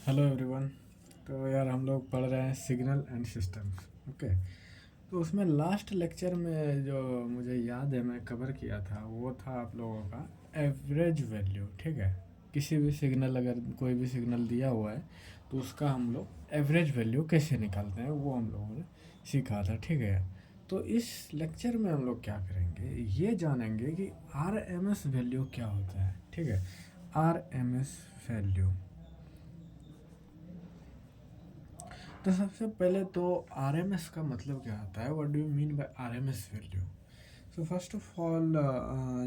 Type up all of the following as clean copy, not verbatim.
Hello everyone. तो यार हम लोग पढ़ रहे हैं सिग्नल एंड सिस्टम्स। ओके। तो उसमें लास्ट लेक्चर में जो मुझे याद है मैं कवर किया था वो था आप लोगों का एवरेज वैल्यू। ठीक है। किसी भी सिग्नल, अगर कोई भी सिग्नल दिया हुआ है तो उसका हम लोग एवरेज वैल्यू कैसे निकालते हैं वो हम लोगों ने सीखा था। ठीक है। तो इस लेक्चर में हम लोग क्या करेंगे, ये जानेंगे कि आर एम एस वैल्यू क्या होता है। ठीक है। आर एम एस वैल्यू, तो सबसे पहले तो RMS का मतलब क्या होता है, what do you mean by RMS value. So first of all,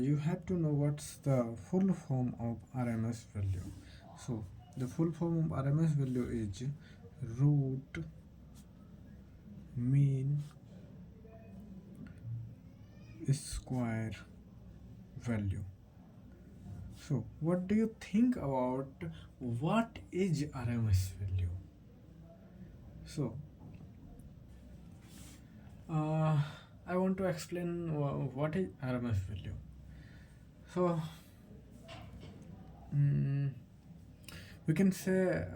you have to know what's the full form of RMS value. So the full form of RMS value is root mean square value. So what do you think about what is RMS value? So uh, I want to explain what is RMS value. So mm, we can say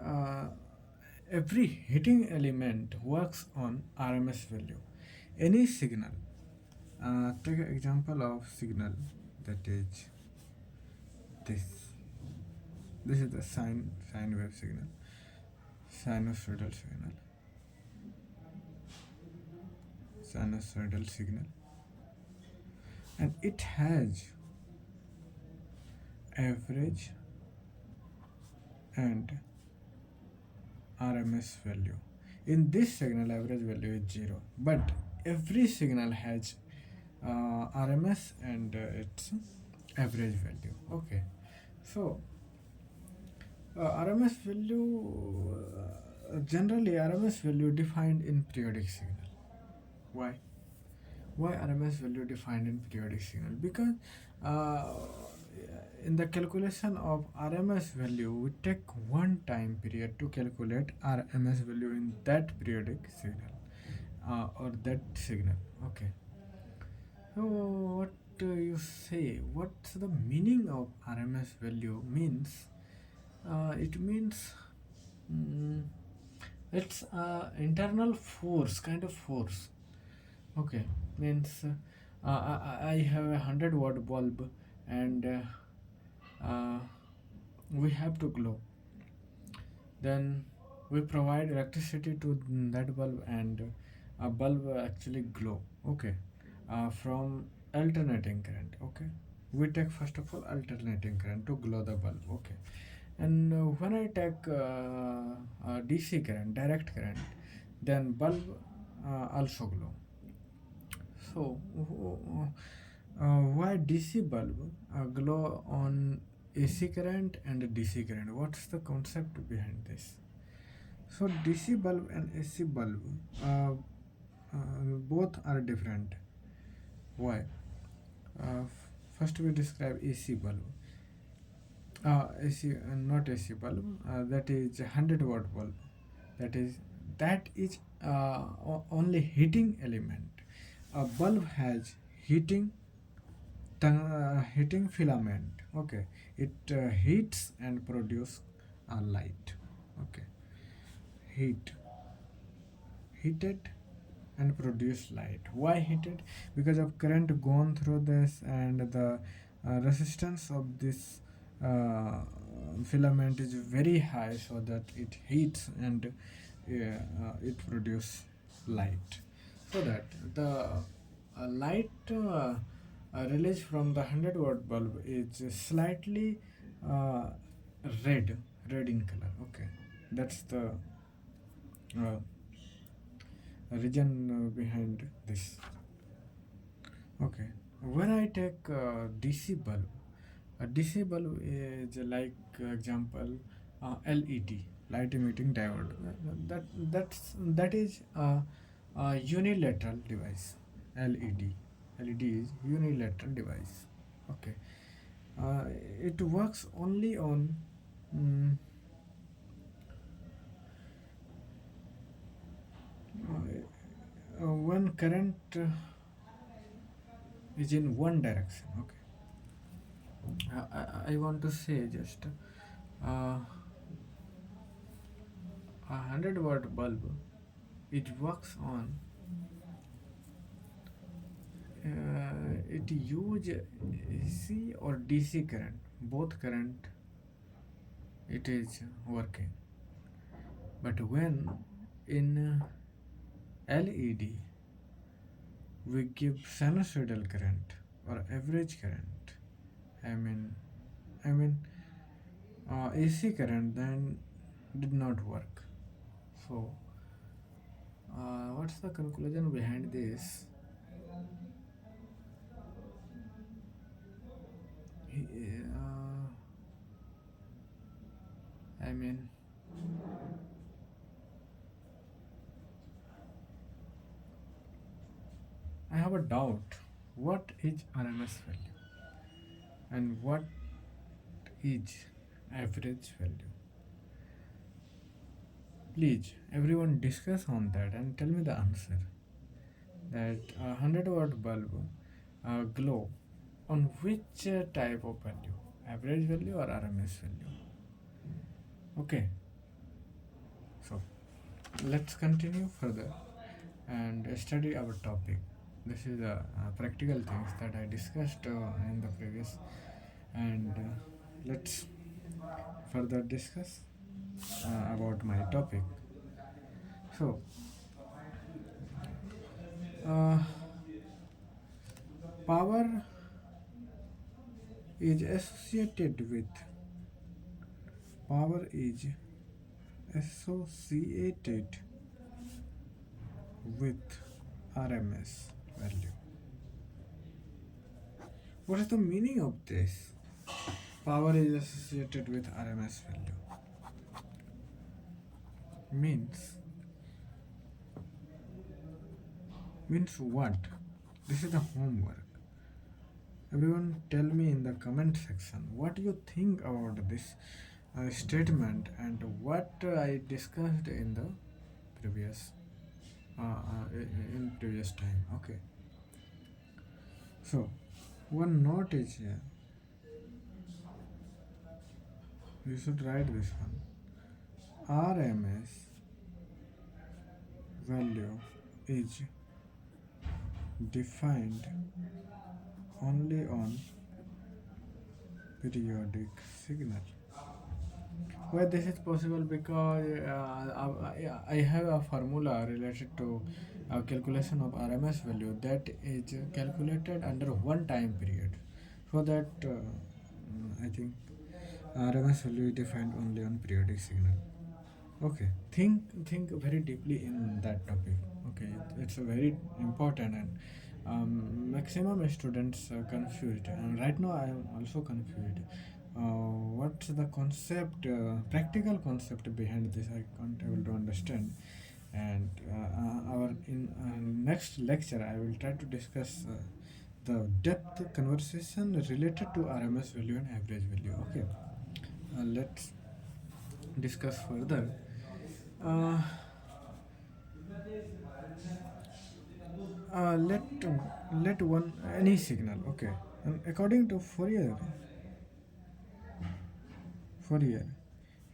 every heating element works on RMS value. Any signal, take an example of signal that is this. This is the sine wave signal, sinusoidal signal, sinusoidal signal, and it has average and RMS value. In this signal, average value is 0, but every signal has RMS and its average value. Okay. So RMS value, generally RMS value defined in periodic signal. Why? Why RMS value defined in periodic signal? Because uh, in the calculation of RMS value, we take one time period to calculate RMS value in that periodic signal or that signal. Okay. So what you say? What's the meaning of RMS value? Means it means mm, it's a internal force, kind of force. Okay. Means I have a 100-watt bulb and we have to glow. Then we provide electricity to that bulb and a bulb actually glow. Okay. From alternating current. Okay. We take first of all alternating current to glow the bulb. Okay. And when I take DC current, direct current, then bulb also glow. So why DC bulb glow on AC current and DC current? What's the concept behind this? So DC bulb and AC bulb both are different. Why? First we describe AC bulb. AC, not AC bulb. That is 100-watt bulb. That is only heating element. A bulb has heating filament. Okay. It heats and produce a light. Okay. Heated and produce light. Why heated? Because of current gone through this and the resistance of this filament is very high, so that it heats and it produce light. So that the light released from the 100-watt bulb is slightly uh, red red in color. Okay. That's the uh, reason behind this. Okay. When I take DC bulb, a DC bulb is like example LED, light emitting diode. That is a unilateral device. LED is unilateral device. Okay. Uh, it works only on mm, when current is in one direction. Okay. I want to say just uh, a 100-watt bulb, it works on it use AC or DC current, both current it is working. But when in LED we give sinusoidal current or average current, I mean, I mean AC current, then did not work. So, what's the conclusion behind this? Uh, I mean, I have a doubt. What is RMS value and what is average value? Please, everyone discuss on that and tell me the answer. That a 100-watt bulb glow on which type of value? Average value or RMS value? Okay, so let's continue further and study our topic. This is the practical things that I discussed in the previous, and let's further discuss about my topic. So, uh, power is associated with power is associated with RMS value. What is the meaning of this? Power is associated with RMS value. Means what? This is the homework. Everyone tell me in the comment section what you think about this statement and what I discussed in the previous in previous time. Okay. So one note is here. You should write this one. RMS value is defined only on periodic signal. Why this is possible? Because I have a formula related to calculation of RMS value that is calculated under one time period. So that I think RMS value is defined only on periodic signal. Okay, think very deeply in that topic. Okay, it's a very important and maximum students are confused, and right now I am also confused. What's the concept, practical concept behind this? I can't able to understand. And our in next lecture, I will try to discuss the depth conversation related to RMS value and average value. Okay, let's discuss further. Uh, let one any signal, okay, and according to Fourier,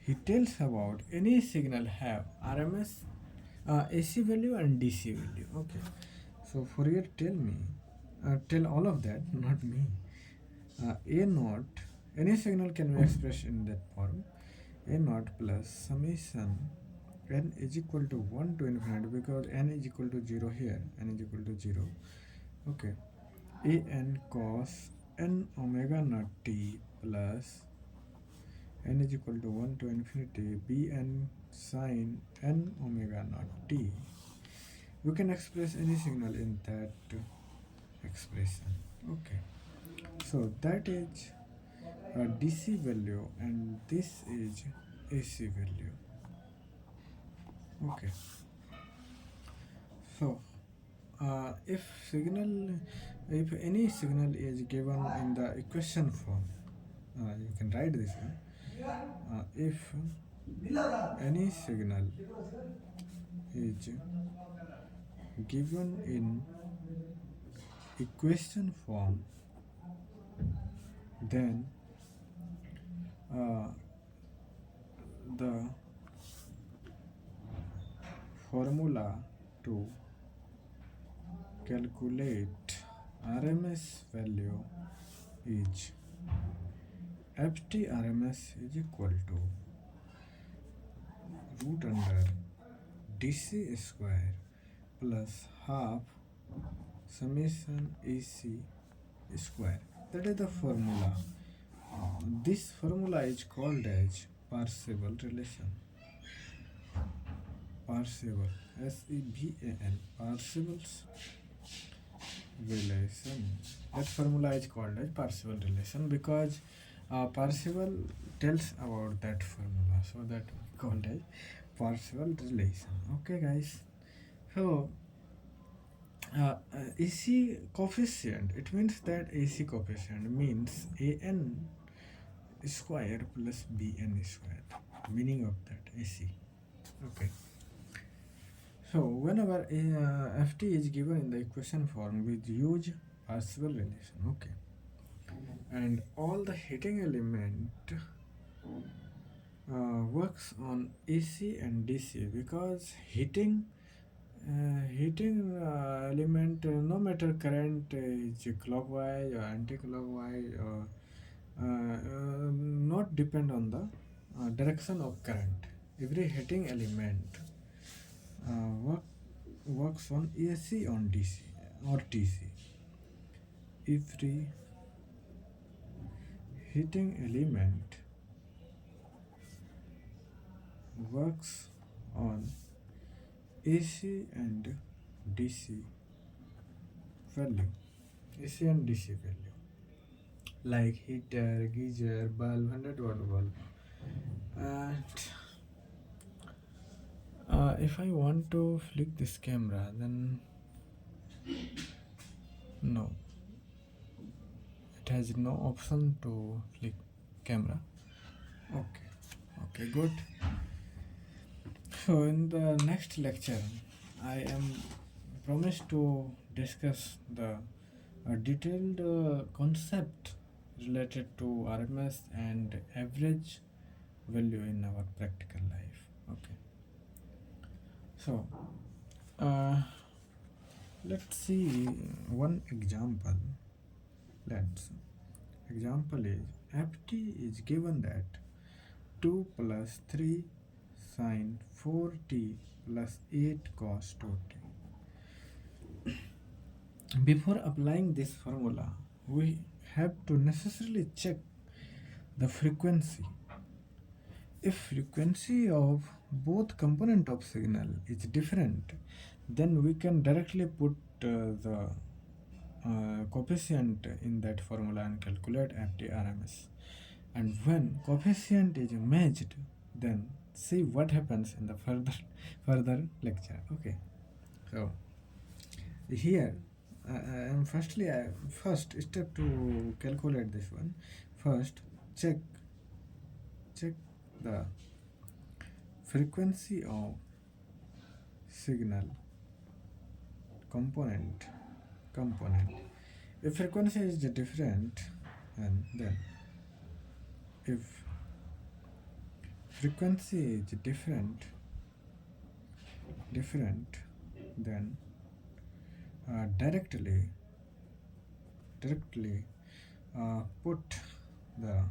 he tells about any signal have RMS, AC value and DC value. Okay, so Fourier tell all of that, not me. A naught, any signal can be expressed in that form. A naught plus summation n is equal to 1 to infinity, because n is equal to 0 here, n is equal to 0. Okay, a n cos n omega naught t plus n is equal to 1 to infinity b n sin n omega naught t. We can express any signal in that expression. Okay, so that is a DC value and this is AC value. Okay, so if any signal is given in the equation form, you can write this one. If any signal is given in equation form, then the formula to calculate RMS value is FT RMS is equal to root under DC square plus half summation AC square. That is the formula. This formula is called as Parseval relation. Parseval, Sevan, Parseval's relation. That formula is called as Parseval relation because Parseval tells about that formula, so that we called as Parseval relation. Okay, guys. So AC coefficient. It means that AC coefficient means AN square plus BN square. Meaning of that AC. Okay. So whenever FT is given in the equation form, we use Parseval relation. Okay. And all the heating element works on AC and DC because heating element, no matter current is clockwise or anti-clockwise or not depend on the direction of current. Every heating element works on AC on DC or DC. Every heating element works on AC and DC value. AC and DC value. Like heater, geyser, bulb, 100-watt bulb. And if I want to flick this camera, then no. It has no option to flick camera. Okay, good. So in the next lecture, I am promised to discuss the detailed concept related to RMS and average value in our practical life. Okay. So let's see one example. Example is FT is given that 2 plus 3 sine 4t plus 8 cos 2t. Before applying this formula, we have to necessarily check the frequency. If frequency of both component of signal is different, then we can directly put the coefficient in that formula and calculate FT RMS. And when coefficient is matched, then see what happens in the further lecture. Okay. So here first step to calculate this one. First check the frequency of signal component. If frequency is different, and then if frequency is different, then directly put the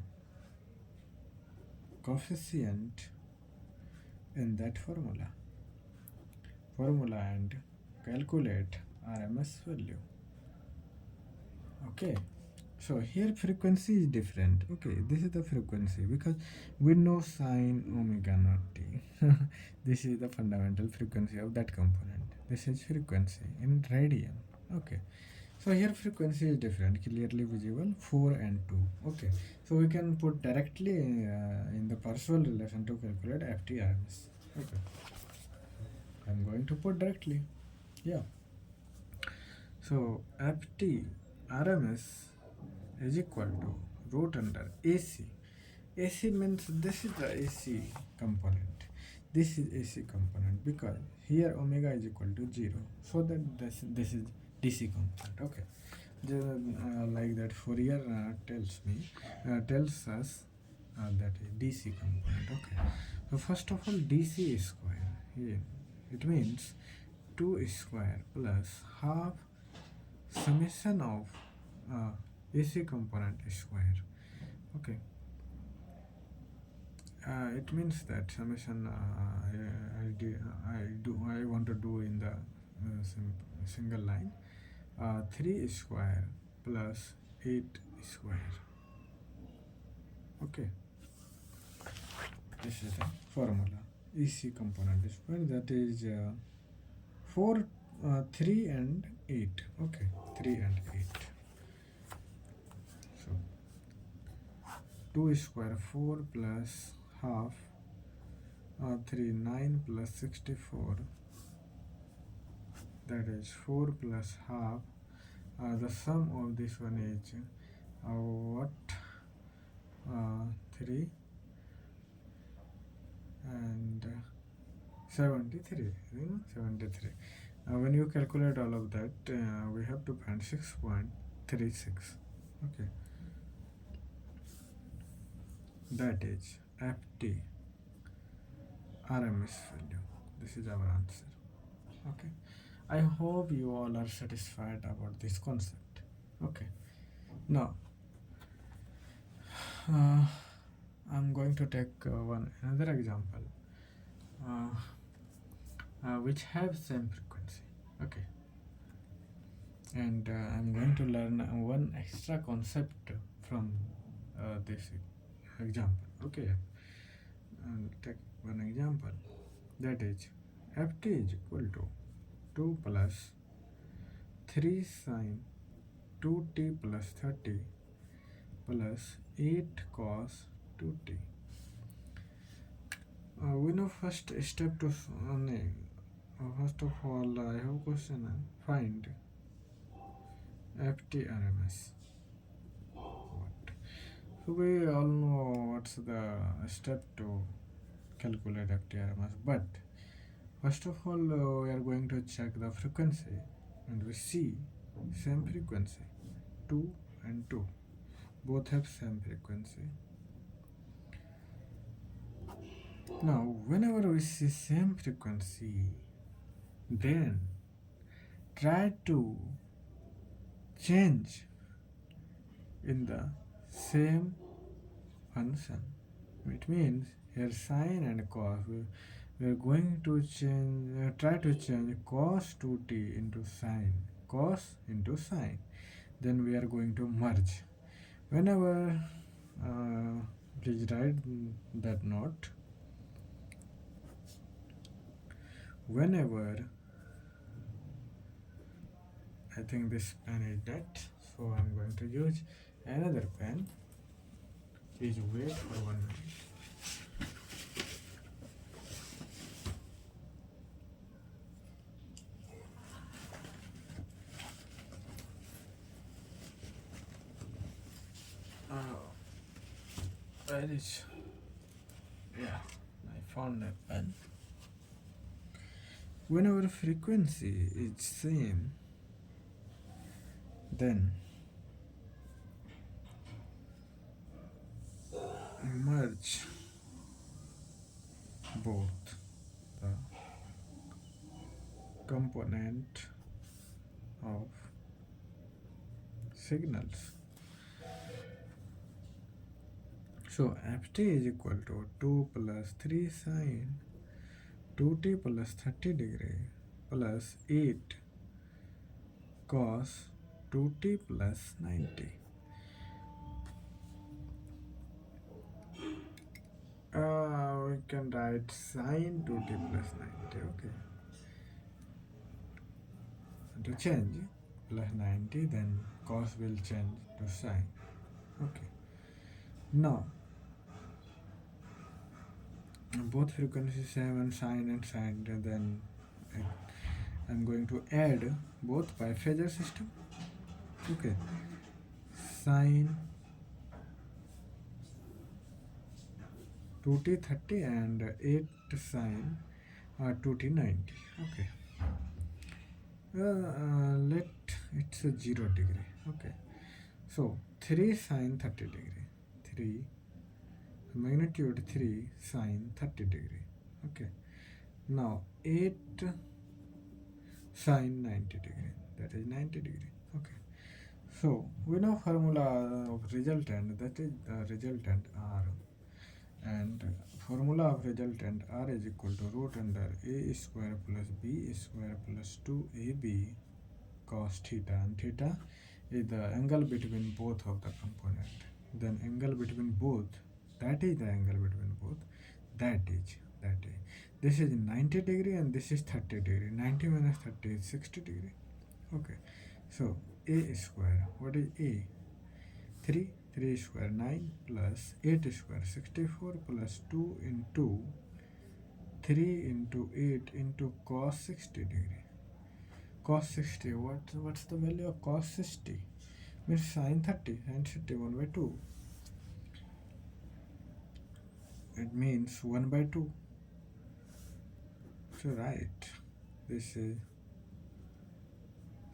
coefficient in that formula and calculate RMS value. Okay, so here frequency is different. Okay, this is the frequency because we know sine omega naught t. This is the fundamental frequency of that component. This is frequency in radian. Okay, so here frequency is different, clearly visible, 4 and 2. Okay, so we can put directly in the Parseval relation to calculate FT RMS. Okay, I'm going to put directly. Yeah. So FT RMS is equal to root under AC. AC means this is the AC component. This is AC component because here omega is equal to 0. So that this is DC component. Okay. Like that Fourier tells us that is DC component. Okay. So first of all, DC square here It means 2 square plus half summation of AC component square. Okay. It means that summation I want to do in the single line. 3 square plus 8 square. Okay, this is the formula. EC component square, that is 4 3 and 8. Okay, 3 and 8. So 2 square 4 plus half 3 9 plus 64, that is 4 plus half. The sum of this one is what 3 and 73, 73. When you calculate all of that, we have to find 6.36. Okay, that is FT RMS value. This is our answer. Okay, I hope you all are satisfied about this concept. Okay, now I'm going to take another example which have same frequency. Okay, and I'm going to learn one extra concept from this example. Okay, I'll take one example, that is ft is equal to 2 plus 3 sine 2t plus 30 plus 8 cos 2t. We know first step to first of all I have a question. Find FT RMS. What? So we all know what's the step to calculate FT RMS, but first of all we are going to check the frequency, and we see same frequency, 2 and 2 both have same frequency. Now whenever we see same frequency, then try to change in the same function. It means here sine and cos, we are going to change, try to change cos 2t into sine, cos into sine. Then we are going to merge. Whenever, please write that note. Whenever, I think this pen is dead, so I'm going to use another pen. Please wait for 1 minute. Where is? Yeah, I found a pen. Whenever frequency is same, then merge both the component of signals. So ft is equal to 2 plus 3 sine 2t plus 30 degree plus 8 cos 2t plus 90. We can write sine 2t plus 90. Okay, to change plus 90, then cos will change to sine. Okay, now both frequencies same and sine, then I'm going to add both by phasor system. Okay, sine 2t 30 and 8 sine 2t 90. Okay, let it's a 0 degree. Okay, so 3 sine 30 degree, 3 magnitude 3 sine 30 degree. Okay, Now 8 sine 90 degree, that is 90 degree. Okay, so we know formula of resultant, that is the resultant r, and formula of resultant r is equal to root under a square plus b square plus 2ab cos theta, and theta is the angle between both of the component. Then angle between both, that is the angle between both, that is this is 90 degree and this is 30 degree. 90 minus 30 is 60 degree. Okay, so a square, what is a? 3 square 9 plus 8 square 64 plus 2 into 3 into 8 into cos 60 degree. Cos 60, what's the value of cos 60? Means sin 30, sin 60 1 by 2. It means 1 by 2. So right, this is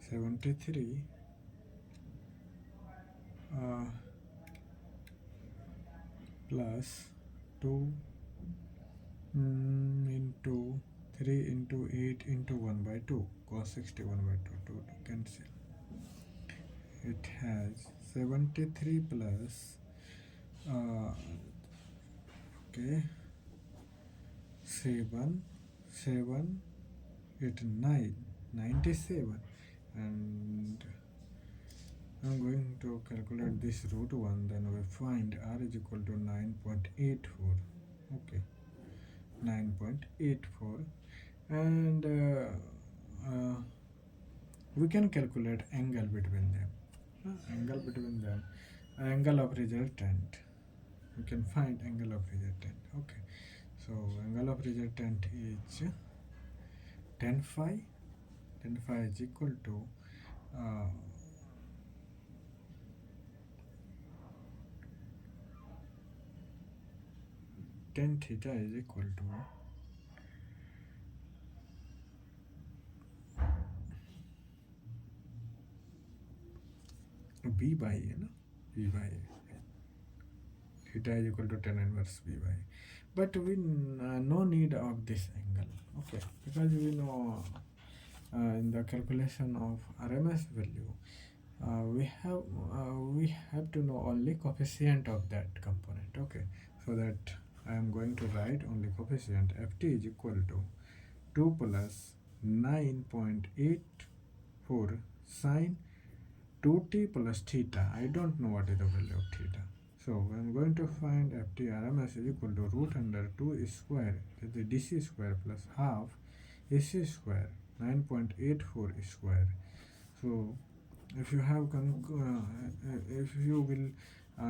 73 plus 2 into 3 into 8 into 1 by 2, cos 60 1 by 2, 2 to cancel. It has 73 plus okay, 7 8 9 97, and I'm going to calculate this root 1, then we find r is equal to 9.84. Okay, 9.84, and we can calculate angle between them. Angle of resultant. We can find angle of resultant. Okay, so angle of resultant is tan phi. Tan phi is equal to tan theta is equal to b by a, no? B by a. Theta is equal to tan inverse b by a. But we no need of this angle. Okay, because we know in the calculation of RMS value, we have to know only coefficient of that component. Okay, so that I am going to write only coefficient. Ft is equal to 2 plus 9.84 sine 2t plus theta. I don't know what is the value of theta. So I am going to find Ft RMS is equal to root under 2 square, that is the dc square, plus half ac square, 9.84 square. So if you have if you will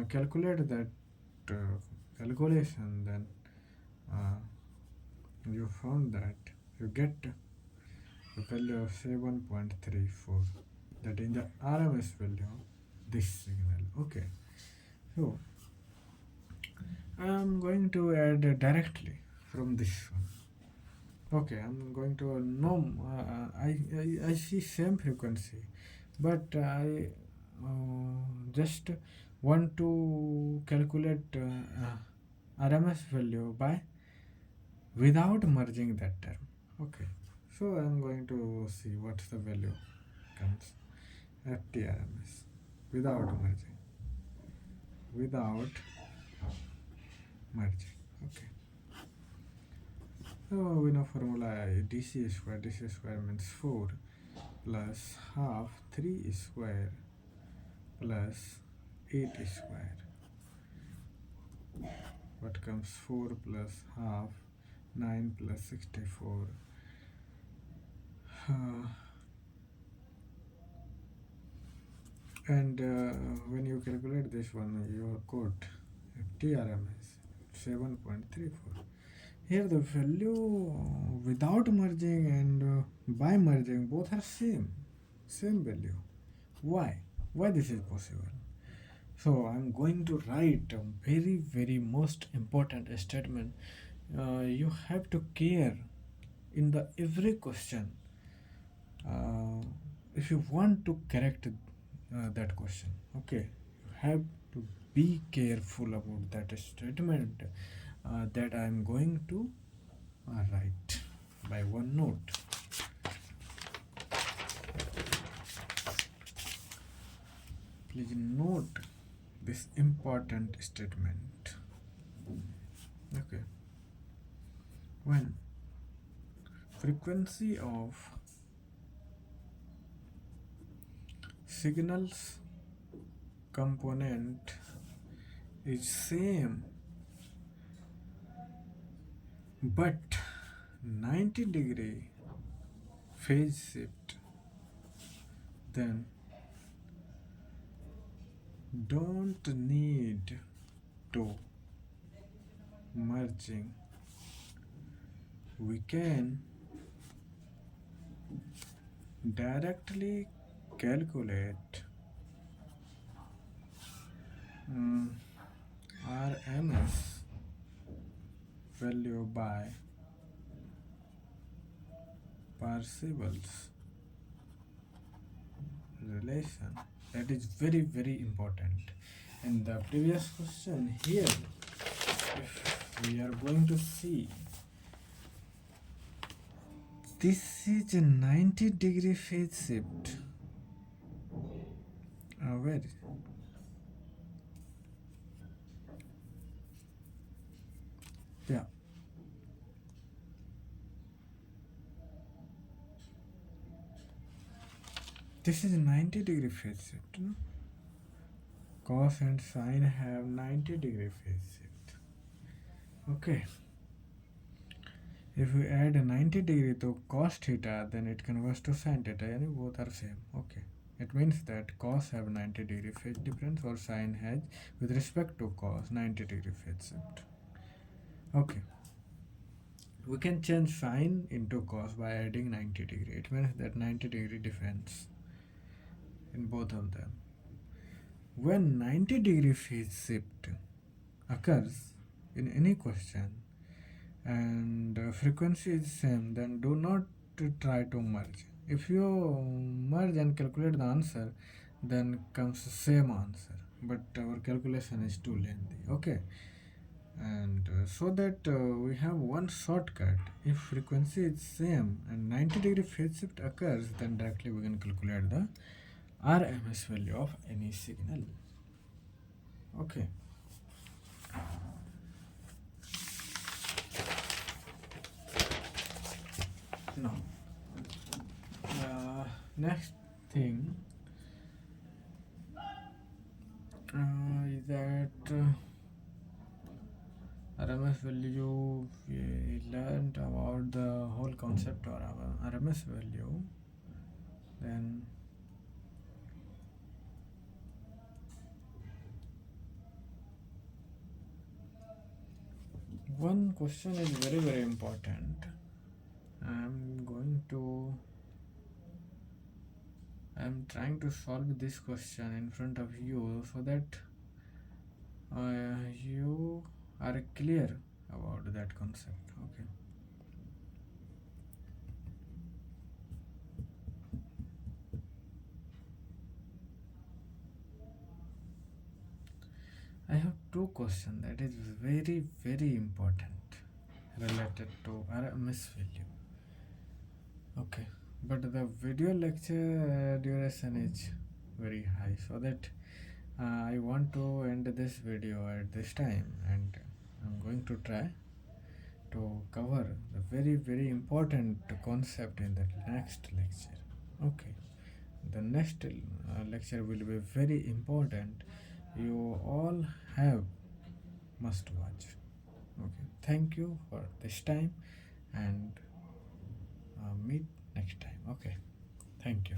calculate that calculation, then you found that you get the value of 7.34, that is the RMS value of this signal. Okay, so I am going to add directly from this one. Okay, I'm going to know I see same frequency, but I just want to calculate RMS value by without merging that term. Okay, so I'm going to see what's the value comes. Ft RMS without merging. Okay, so we know formula dc square means 4 plus half 3 square plus 8 square. What comes 4 plus half 9 plus 64. And when you calculate this one, you got TRMS 7.34. Here the value without merging and by merging both are same value. Why this is possible? So I'm going to write a very most important statement. You have to care in the every question if you want to correct that question. Okay, you have to be careful about that statement that I am going to write. by one note. Please note this important statement. Okay. When frequency of signals component is same but 90-degree phase shift, then don't need to merging. We can directly calculate RMS value by Parseval's relation. That is very very important. In the previous question here, if we are going to see, this is a 90-degree phase shift. Where is it? Yeah. This is 90-degree phase shift. No? Cos and sine have 90-degree phase shift. Okay. If we add a 90 degree to cos theta, then it converts to sine theta. Yani both are same. Okay. It means that cos have 90-degree phase difference or sine has, with respect to cos, 90-degree phase shift. Okay. We can change sine into cos by adding 90-degree. It means that 90-degree difference in both of them. When 90-degree phase shift occurs in any question and frequency is same, then do not try to merge. If you merge and calculate the answer, then comes the same answer, but our calculation is too lengthy. Okay. And so that we have one shortcut. If frequency is same and 90-degree phase shift occurs, then directly we can calculate the RMS value of any signal. Okay. Now, next thing is that RMS value. We learned about the whole concept of RMS value. Then one question is very very important. I'm trying to solve this question in front of you so that you are clear about that concept. Okay. I have two questions that is very very important related to RMS value. Okay, but the video lecture duration is very high, so that I want to end this video at this time, and I'm going to try to cover the very very important concept in the next lecture. Okay, the next lecture will be very important. You all have must watch. Okay, thank you for this time, and meet next time. Okay, thank you.